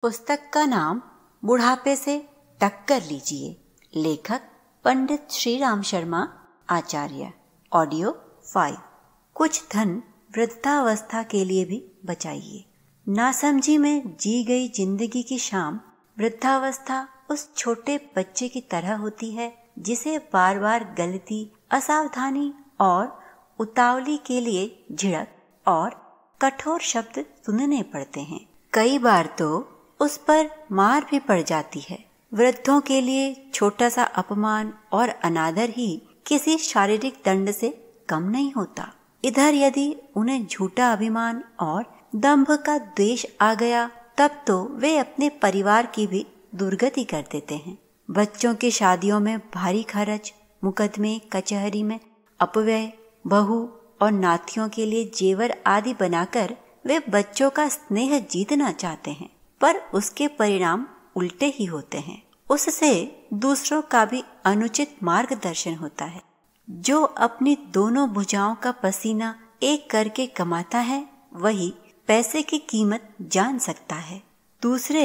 पुस्तक का नाम बुढ़ापे से टक्कर लीजिए। लेखक पंडित श्री राम शर्मा आचार्य। ऑडियो 5। कुछ धन वृद्धावस्था के लिए भी बचाइए। नासमझी में जी गई जिंदगी की शाम वृद्धावस्था उस छोटे बच्चे की तरह होती है जिसे बार बार गलती, असावधानी और उतावली के लिए झिड़क और कठोर शब्द सुनने पड़ते हैं। कई बार तो उस पर मार भी पड़ जाती है। वृद्धों के लिए छोटा सा अपमान और अनादर ही किसी शारीरिक दंड से कम नहीं होता। इधर यदि उन्हें झूठा अभिमान और दंभ का द्वेष आ गया तब तो वे अपने परिवार की भी दुर्गति कर देते हैं। बच्चों की शादियों में भारी खर्च, मुकदमे कचहरी में अपव्यय, बहू और नातियों के लिए जेवर आदि बनाकर वे बच्चों का स्नेह जीतना चाहते हैं, पर उसके परिणाम उल्टे ही होते हैं। उससे दूसरों का भी अनुचित मार्गदर्शन होता है। जो अपनी दोनों भुजाओं का पसीना एक करके कमाता है वही पैसे की कीमत जान सकता है। दूसरे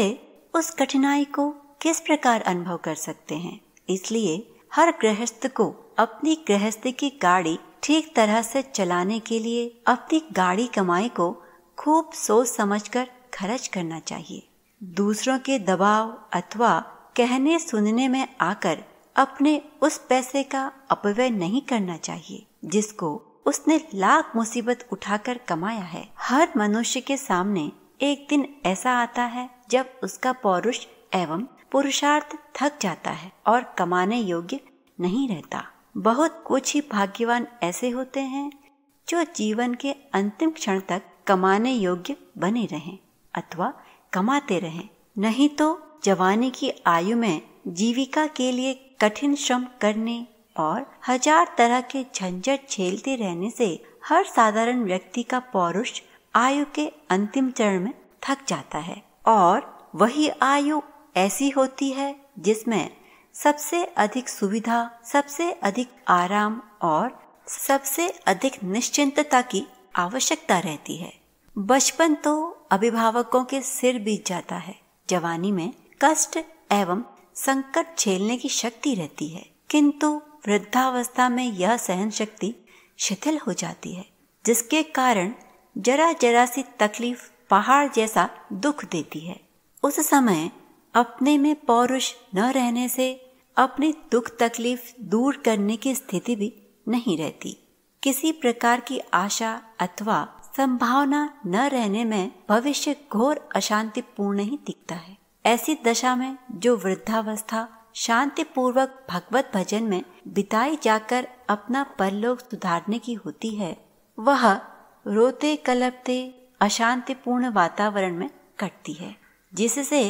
उस कठिनाई को किस प्रकार अनुभव कर सकते हैं। इसलिए हर गृहस्थ को अपनी गृहस्थी की गाड़ी ठीक तरह से चलाने के लिए अपनी गाड़ी कमाई को खूब सोच समझकर खर्च करना चाहिए। दूसरों के दबाव अथवा कहने सुनने में आकर अपने उस पैसे का अपव्यय नहीं करना चाहिए जिसको उसने लाख मुसीबत उठाकर कमाया है। हर मनुष्य के सामने एक दिन ऐसा आता है जब उसका पौरुष एवं पुरुषार्थ थक जाता है और कमाने योग्य नहीं रहता। बहुत कुछ ही भाग्यवान ऐसे होते हैं जो जीवन के अंतिम क्षण तक कमाने योग्य बने रहें अथवा कमाते रहें। नहीं तो जवानी की आयु में जीविका के लिए कठिन श्रम करने और हजार तरह के झंझट झेलते रहने से हर साधारण व्यक्ति का पौरुष आयु के अंतिम चरण में थक जाता है। और वही आयु ऐसी होती है जिसमें सबसे अधिक सुविधा, सबसे अधिक आराम और सबसे अधिक निश्चिंतता की आवश्यकता रहती है। बचपन तो अभिभावकों के सिर बीत जाता है। जवानी में कष्ट एवं संकट झेलने की शक्ति रहती है, किंतु वृद्धावस्था में यह सहन शक्ति शिथिल हो जाती है, जिसके कारण जरा जरा सी तकलीफ पहाड़ जैसा दुख देती है। उस समय अपने में पौरुष न रहने से अपनी दुख तकलीफ दूर करने की स्थिति भी नहीं रहती। किसी प्रकार की आशा अथवा संभावना न रहने में भविष्य घोर अशांतिपूर्ण ही दिखता है। ऐसी दशा में जो वृद्धावस्था शांति पूर्वक भगवत भजन में बिताई जाकर अपना परलोक सुधारने की होती है, वह रोते कलपते अशांतिपूर्ण वातावरण में कटती है, जिससे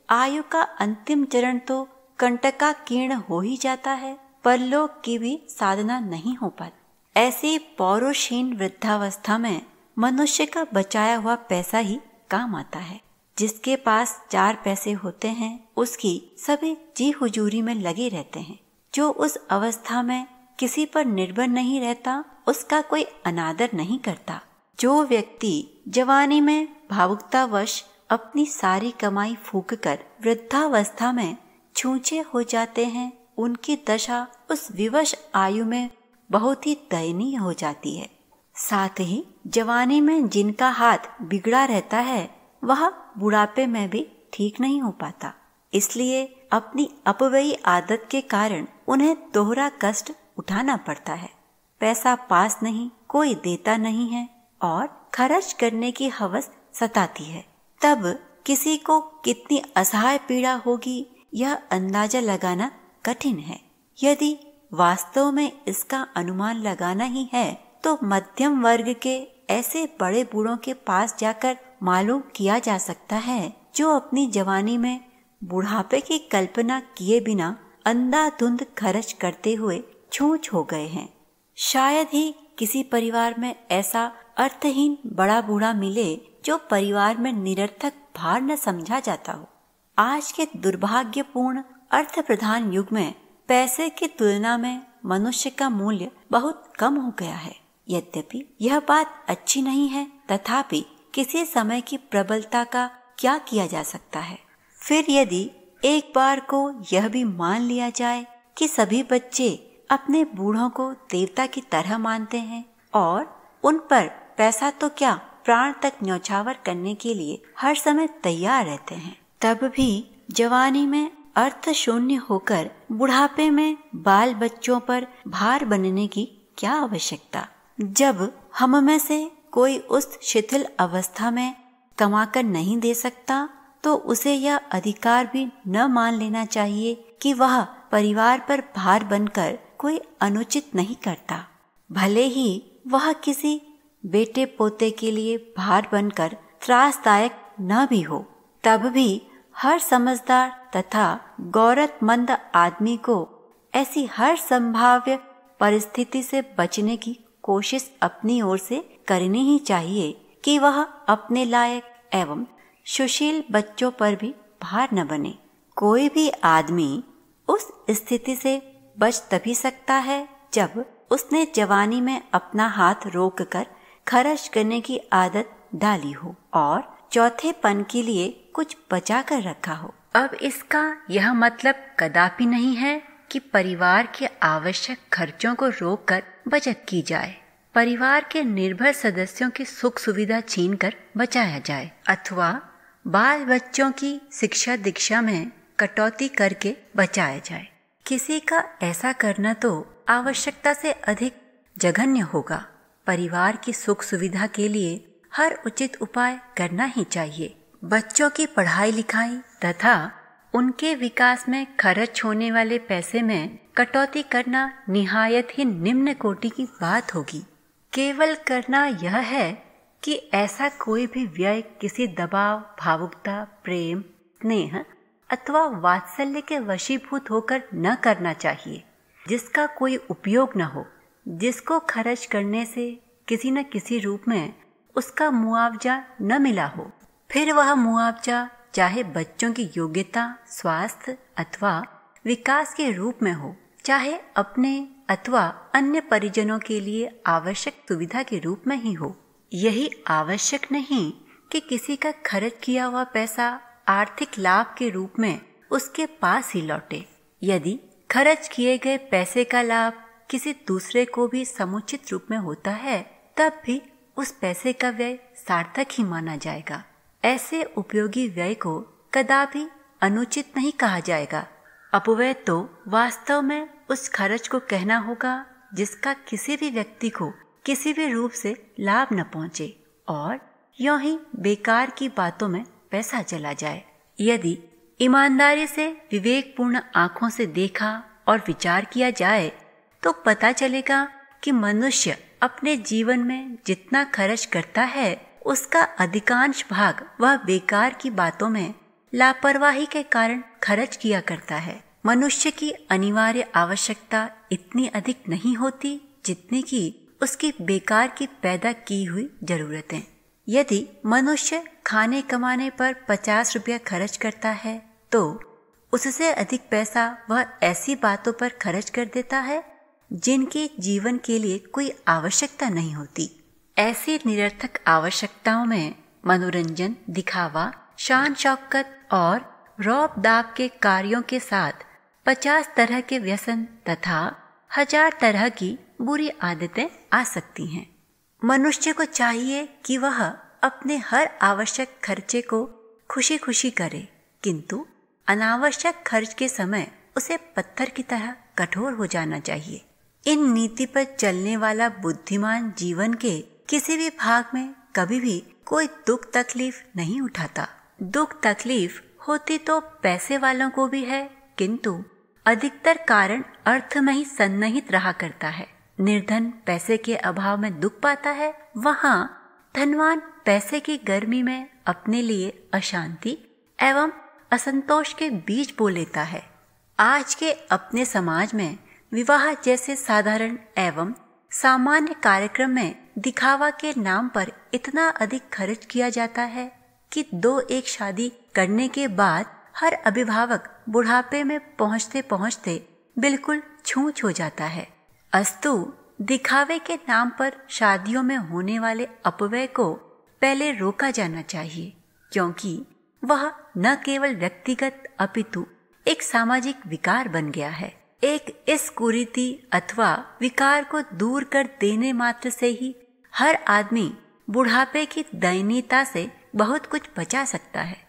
आयु का अंतिम चरण तो कंटकाकीर्ण हो ही जाता है, परलोक की भी साधना नहीं हो पाती। ऐसी पौरुषहीन वृद्धावस्था में मनुष्य का बचाया हुआ पैसा ही काम आता है। जिसके पास 4 पैसे होते हैं उसकी सभी जी हुजूरी में लगे रहते हैं। जो उस अवस्था में किसी पर निर्भर नहीं रहता उसका कोई अनादर नहीं करता। जो व्यक्ति जवानी में भावुकतावश अपनी सारी कमाई फूंक कर वृद्धावस्था में छूछे हो जाते हैं, उनकी दशा उस विवश आयु में बहुत ही दयनीय हो जाती है। साथ ही जवानी में जिनका हाथ बिगड़ा रहता है वह बुढ़ापे में भी ठीक नहीं हो पाता। इसलिए अपनी अपव्ययी आदत के कारण उन्हें दोहरा कष्ट उठाना पड़ता है। पैसा पास नहीं, कोई देता नहीं है और खर्च करने की हवस सताती है। तब किसी को कितनी असहाय पीड़ा होगी यह अंदाजा लगाना कठिन है। यदि वास्तव में इसका अनुमान लगाना ही है तो मध्यम वर्ग के ऐसे बड़े बूढ़ों के पास जाकर मालूम किया जा सकता है जो अपनी जवानी में बुढ़ापे की कल्पना किए बिना अंधाधुंध खर्च करते हुए छूछ हो गए हैं। शायद ही किसी परिवार में ऐसा अर्थहीन बड़ा बूढ़ा मिले जो परिवार में निरर्थक भार न समझा जाता हो। आज के दुर्भाग्यपूर्ण अर्थ प्रधान युग में पैसे की तुलना में मनुष्य का मूल्य बहुत कम हो गया है। यद्यपि यह बात अच्छी नहीं है, तथापि किसी समय की प्रबलता का क्या किया जा सकता है? फिर यदि एक बार को यह भी मान लिया जाए कि सभी बच्चे अपने बूढ़ों को देवता की तरह मानते हैं और उन पर पैसा तो क्या प्राण तक न्यौछावर करने के लिए हर समय तैयार रहते हैं, तब भी जवानी में अर्थ शून्य होकर बुढ़ापे में बाल बच्चों पर भार बनने की क्या आवश्यकता? जब हम में से कोई उस शिथिल अवस्था में कमाकर नहीं दे सकता तो उसे यह अधिकार भी न मान लेना चाहिए कि वह परिवार पर भार बनकर कोई अनुचित नहीं करता। भले ही वह किसी बेटे पोते के लिए भार बनकर त्रासदायक न भी हो, तब भी हर समझदार तथा गौरवमंद आदमी को ऐसी हर संभाव्य परिस्थिति से बचने की कोशिश अपनी ओर से करनी ही चाहिए कि वह अपने लायक एवं सुशील बच्चों पर भी भार न बने। कोई भी आदमी उस स्थिति से बच तभी सकता है जब उसने जवानी में अपना हाथ रोककर खर्च करने की आदत डाली हो और चौथेपन के लिए कुछ बचा कर रखा हो। अब इसका यह मतलब कदापि नहीं है कि परिवार के आवश्यक खर्चों को रोककर बचत की जाए, परिवार के निर्भर सदस्यों की सुख सुविधा छीनकर बचाया जाए अथवा बाल बच्चों की शिक्षा दीक्षा में कटौती करके बचाया जाए। किसी का ऐसा करना तो आवश्यकता से अधिक जघन्य होगा। परिवार की सुख सुविधा के लिए हर उचित उपाय करना ही चाहिए। बच्चों की पढ़ाई लिखाई तथा उनके विकास में खर्च होने वाले पैसे में कटौती करना निहायत ही निम्न कोटि की बात होगी। केवल करना यह है कि ऐसा कोई भी व्यय किसी दबाव, भावुकता, प्रेम, स्नेह अथवा वात्सल्य के वशीभूत होकर न करना चाहिए, जिसका कोई उपयोग न हो, जिसको खर्च करने से किसी न किसी रूप में उसका मुआवजा न मिला हो। फिर वह मुआवजा चाहे बच्चों की योग्यता, स्वास्थ्य अथवा विकास के रूप में हो, चाहे अपने अथवा अन्य परिजनों के लिए आवश्यक सुविधा के रूप में ही हो। यही आवश्यक नहीं कि किसी का खर्च किया हुआ पैसा आर्थिक लाभ के रूप में उसके पास ही लौटे। यदि खर्च किए गए पैसे का लाभ किसी दूसरे को भी समुचित रूप में होता है, तब भी उस पैसे का व्यय सार्थक ही माना जाएगा। ऐसे उपयोगी व्यय को कदापि अनुचित नहीं कहा जाएगा। अपव्यय तो वास्तव में उस खर्च को कहना होगा जिसका किसी भी व्यक्ति को किसी भी रूप से लाभ न पहुंचे और यूं ही बेकार की बातों में पैसा चला जाए। यदि ईमानदारी से विवेकपूर्ण आंखों से देखा और विचार किया जाए तो पता चलेगा कि मनुष्य अपने जीवन में जितना खर्च करता है उसका अधिकांश भाग वह बेकार की बातों में लापरवाही के कारण खर्च किया करता है। मनुष्य की अनिवार्य आवश्यकता इतनी अधिक नहीं होती जितनी कि उसकी बेकार की पैदा की हुई जरूरतें। यदि मनुष्य खाने कमाने पर 50 रुपया खर्च करता है तो उससे अधिक पैसा वह ऐसी बातों पर खर्च कर देता है जिनकी जीवन के लिए कोई आवश्यकता नहीं होती। ऐसी निरर्थक आवश्यकताओं में मनोरंजन, दिखावा, शान शौकत और रौब दाब के कार्यों के साथ 50 तरह के व्यसन तथा 1000 तरह की बुरी आदतें आ सकती हैं। मनुष्य को चाहिए कि वह अपने हर आवश्यक खर्चे को खुशी खुशी करे, किंतु अनावश्यक खर्च के समय उसे पत्थर की तरह कठोर हो जाना चाहिए। इन नीति पर चलने वाला बुद्धिमान जीवन के किसी भी भाग में कभी भी कोई दुख तकलीफ नहीं उठाता। दुख तकलीफ होती तो पैसे वालों को भी है, किंतु अधिकतर कारण अर्थ में ही सन्निहित रहा करता है। निर्धन पैसे के अभाव में दुख पाता है, वहाँ धनवान पैसे की गर्मी में अपने लिए अशांति एवं असंतोष के बीज बो लेता है। आज के अपने समाज में विवाह जैसे साधारण एवं सामान्य कार्यक्रम में दिखावा के नाम पर इतना अधिक खर्च किया जाता है कि 2-1 शादी करने के बाद हर अभिभावक बुढ़ापे में पहुंचते पहुंचते बिल्कुल छूछ हो जाता है। अस्तु दिखावे के नाम पर शादियों में होने वाले अपव्यय को पहले रोका जाना चाहिए, क्योंकि वह न केवल व्यक्तिगत अपितु एक सामाजिक विकार बन गया है। एक इस कुरीति अथवा विकार को दूर कर देने मात्र से ही हर आदमी बुढ़ापे की दयनीयता से बहुत कुछ बचा सकता है।